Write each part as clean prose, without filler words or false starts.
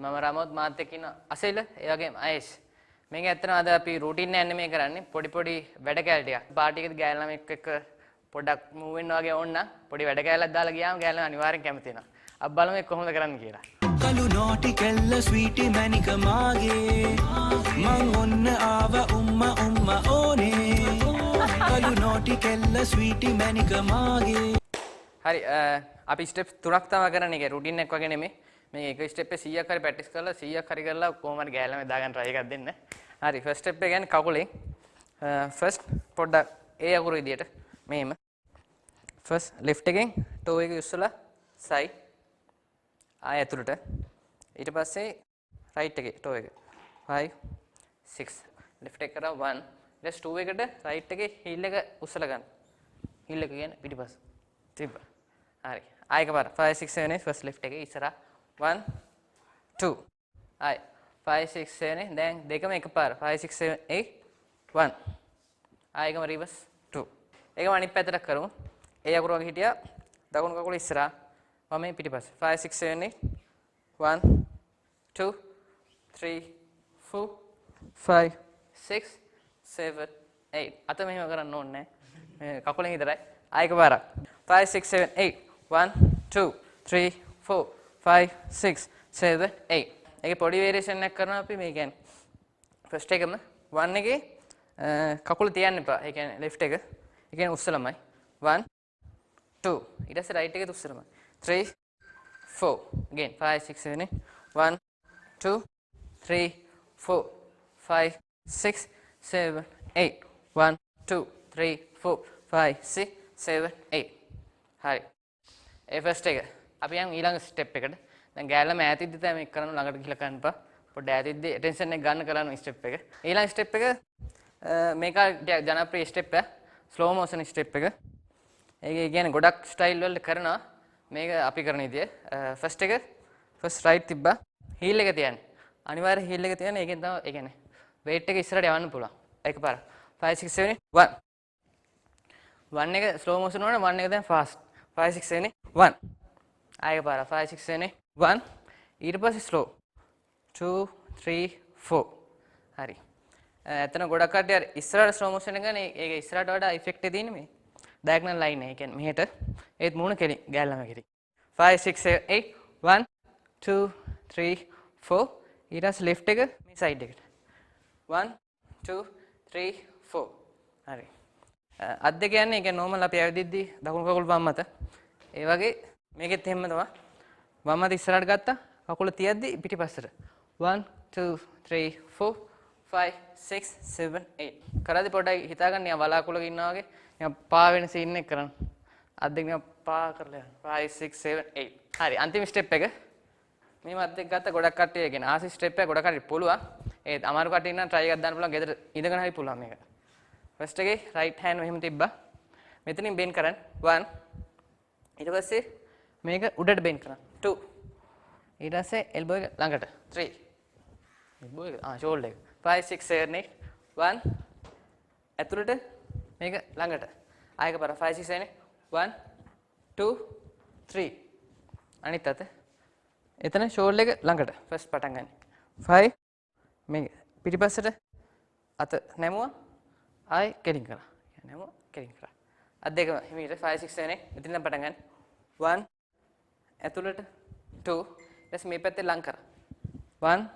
මම රමෝත් මාත් එක්ක ඉන්න අසෙල ඒ වගේම අයේෂ්. මේක ඇත්තටම අද අපි රූටින් එකක් නෙමෙයි කරන්නේ පොඩි වැඩ කැල ටිකක්. පාටි එකේ ගෑල් ළමෙක් එක්ක පොඩ්ඩක් මූව් වෙන්න වගේ ඕන නම් පොඩි වැඩ කැලක් දාලා ගියාම ගෑල් ළමයි අනිවාර්යෙන් කැමති වෙනවා. අපි බලමු ඒක කොහොමද කරන්න කියලා. කලු නෝටි කෙල්ල ස්වීටි මැනික මාගේ මං ඔන්න ආව උම්මා ඕනේ කලු නෝටි කෙල්ල ස්වීටි මැනික මාගේ. හරි අපි ස්ටෙප් තුනක් තමයි කරන්නේ. ඒක රූටින් එකක් වගේ නෙමෙයි. මේ එක ස්ටෙප් එක 100ක් හරි ප්‍රැක්ටිස් කරලා 100ක් හරි කරලා කොහොම හරි ගෑල් ළමයි දාගන්න try එකක් දෙන්න. හරි ෆස්ට් ස්ටෙප් එක කියන්නේ කකුලෙන් ෆස්ට් පොඩ්ඩක් ඒ අකුරු විදියට මෙහෙම ෆස්ට් ලෙෆ්ට් එකෙන් ටෝ එක යොස්සලා සයිඩ් ආය ඇතුළට ඊට පස්සේ රයිට් එකේ ටෝ එක 5 6 ලෙෆ්ට් එක කරා 1 ඊට 2 එකට රයිට් එකේ හීල් එක උස්සලා ගන්න. හීල් එක කියන්නේ පිටිපස්ස. තිබ්බ. හරි. ආයෙක පාර 5 6 7 8 ෆස්ට් ලෙෆ්ට් එකේ ඉස්සරහා 1 2 ආයි 5 6 7 දැන් දෙකම එකපාර 5 6 7 8 1 ආයෙකම රිවර්ස් 2 ඒකම අනිත් පැත්තට කරමු. ඒ අකුර වගේ හිටියා දකුණු කකුල ඉස්සරහා වමේ පිටිපස්ස 5 6 7 8 1 2 3 4 5 6 7 8 අත මෙහෙම කරන්න ඕනේ නැහැ. කකුලෙන් විතරයි. ආයෙක පාරක් 5 6 7 8 1 2 3 4 5 6 7 8 ඒකේ පොඩි වේරියේෂන් එකක් කරනවා අපි මේ කියන්නේ ෆස්ට් එකම 1 එකේ කකුල තියන්න එපා. ඒ කියන්නේ ලෙෆ්ට් එක. ඒ කියන්නේ උස්සලමයි. 1 2 ඊට පස්සේ රයිට් එකේ උස්සලමයි. 3 4 again 5 6 7 1 2 3 4 5 6 7 8 1 2 3 4 5 6 7 8 හරි. ඒ ෆස්ට් එක අපි යන් ඊළඟ ස්ටෙප් එකට. දැන් ගෑල්ලම ඈතින්දි තමයි මේක කරන්න ළඟට ගිහලා කරන්න එපා. පොඩ්ඩ ඈතින්දි ඇටෙන්ෂන් එක ගන්න කරන්න ස්ටෙප් එක. ඊළඟ ස්ටෙප් එක මේක ජනප්‍රිය ස්ටෙප් එක. ස්ලෝ මෝෂන් ස්ටෙප් එක. ඒක කියන්නේ ගොඩක් ස්ටයිල් වල කරනවා. මේක අපි කරන විදිය. ෆස්ට් එක ෆස්ට් රයිට් තිබ්බා. හීල් එක තියන්නේ. අනිවාර්ය හීල් එක තියන්නේ. ඒකෙන් තමයි ඒ කියන්නේ weight එක ඉස්සරහට යවන්න පුළුවන්. එකපාර 5 6 7 1 1 එක ස්ලෝ මෝෂන් වල 1 එක දැන් ෆාස්ට් 5 6 7 1 ආයෙක පාර 5 6 7 1 ඊට පස්සේ ස්ලෝ 2 3 4 හරි. එතන ගොඩක් කට්ටිය ඉස්සරහට ස්ලෝ මෝෂන් එක ගන්න ඒක ඉස්සරහට වඩා ඉෆෙක්ට් එක තියෙන්නේ මේ ඩයගනල් ලයින් එක. ඒ කියන්නේ මෙහෙට ඒත් මූණ කෙලින් ගෑල් ළම කෙලින් 5 6 7 8 1 2 3 4 ඊට පස්සේ ලෙෆ්ට් එක මේ සයිඩ් එකට 1 2 3 4 හරි. අත් දෙක යන්නේ ඒ කියන්නේ නෝමල් අපි ඇවිදිද්දි දකුණු කකුල වම් අත ඒ වගේ මේකෙත් එහෙම තමයි වම් අත ඉස්සරහට ගත්තා කකුල තියද්දි පිටිපස්සට 1 2 3 4 5 6 7 8 කරද්දි පොඩ්ඩක් හිතාගන්න නිකන් වලාකුළක ඉන්නා වගේ නිකන් පා වෙන සීන් එක කරන්න. අත් දෙක නිකන් පා කරලා යන්න 5 6 7 8 හරි. අන්තිම ස්ටෙප් එක මේ අත් දෙක ගත්ත ගොඩක් කට්ටිය කියන ආසි ස්ටෙප් එක ගොඩක් කට්ටිය පුළුවන්. ඒත් අමාරු කට්ටිය ඉන්නා try එකක් දාන්න පුළුවන්. ගෙදර ඉඳගෙන හරි පුළුවන් මේක. ෆස්ට් එකේ රයිට් හෑන්ඩ් මෙහෙම තිබ්බා. මෙතනින් බෙන් කරන්න 1 ඊට පස්සේ මේක උඩට බෙන් කරන්න 2 ඊට පස්සේ එල්බෝ එක ළඟට 3 එල්බෝ එක ෂෝල්ඩර් එක 5 6 7 8 1 ඇතුළට මේක ළඟට ආයක පාර 5 6 7 1 2 3 අනිත් අත එතන ෂෝල්ඩර් එක ළඟට ෆස්ට් පටන් ගන්න 5 මේක පිටිපස්සට අත නැමුවා ආයි කෙලින් කරා නැමුවා කෙලින් කරා අත් දෙක හිමීට 5 6 7 මෙතනින් පටන් ගන්න 1 ඇතුළට 2 ඊට මේ පැත්තේ ලං කරා 1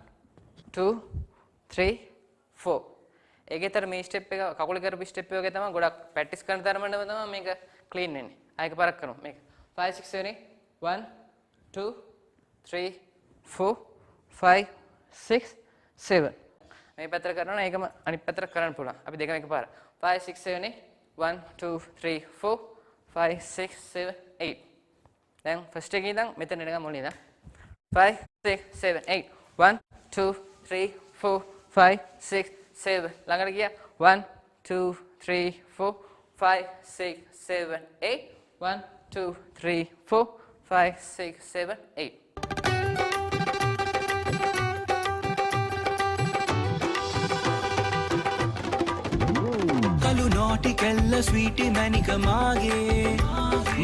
2 3 4 ඒකේතර මේ ස්ටෙප් එක කකුල කරපු ස්ටෙප් එක වගේ තමයි ගොඩක් ප්‍රැක්ටිස් කරන තරමටම තමයි මේක ක්ලීන් වෙන්නේ. ආයෙක පාරක් කරමු මේක 5 6 7 1 2 3 4 5 6 7 මේ පැත්තට කරනවා ඒකම අනිත් පැත්තට කරන්න පුළුවන්. අපි දෙකම එකපාර 5 6 7 1 2 3 4 5 6 7 8 දැන් ෆස්ට් එකේ ඉඳන් මෙතන එනකම් මොළේ ඉඳන් 5 6 7 8 1 2 3 4 5 6 7 ළඟට ගියා 1 2 3 4 5 6 7 8 1 2 3 4 5 6 7 8 කලු නෝටි කෙල්ල ස්වීටි මැනික මාගේ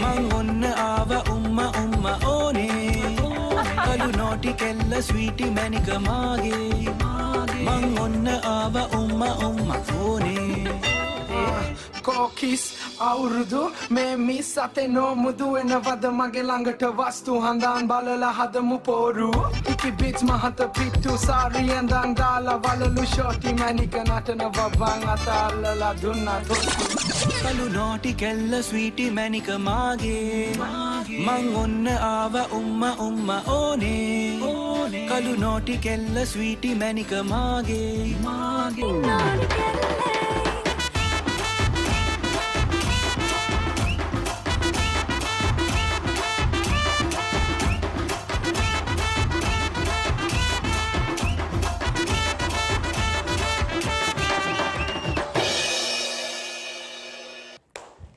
මං ඔන්න ආව උම්මා ඕනේ කළු නෝටි කෙල්ල ස්වීටි මැනික මාගේ මං ඔන්න ආව උම්මා ඕනේ කෝකිස් අවුරුදු මේ මිස් අතේ නොමුදු එනවද මගේ ළඟට වස්තු හඳාන් බලලා හදමු පෝරු ඉකි බිට්ස් මහත පිට්ටු සාරි ඇඳන් දාලා වලලු ෂෝටි මැනික නටන වවන් අතල්ලලා දුන්නා තොත්තු කළු නෝටි කෙල්ල ස්වීටි මැනික මාගේ මං ඔන්න ආව උම්මා ඕනේ කළු නෝටි කෙල්ල ස්වීටි මැනික මාගේ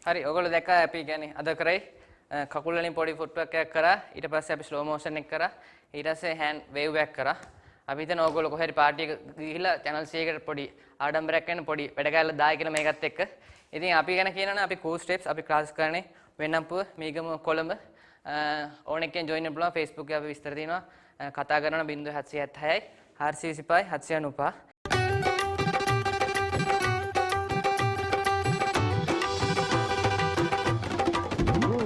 හරි ඔයගොල්ලෝ දැක්කා අපි කියන්නේ අද කරේ කකුල් වලින් පොඩි ෆුට්වර්ක් එකක් කරා ඊට පස්සේ අපි ස්ලෝ මෝෂන් එක කරා ඊට පස්සේ හෑන්ඩ් වේව් බෑක් කරා අපි හිතන ඕගොල්ලෝ කොහේ හරි පාටි එක ගිහිල්ලා channel C එකට පොඩි ආඩම්බරයක් වෙන පොඩි වැඩ කැලල දායි කියලා මේකත් එක්ක ඉතින් අපි ගැන කියනවනේ අපි cool steps අපි ක්ලාස් කරන්නේ වෙන්නම්පුව මීගම කොළඹ ඕන එකෙන් join වෙන්න පුළුවන් Facebook එකේ අපි විස්තර තියෙනවා කතා කරනවා 0776 425 795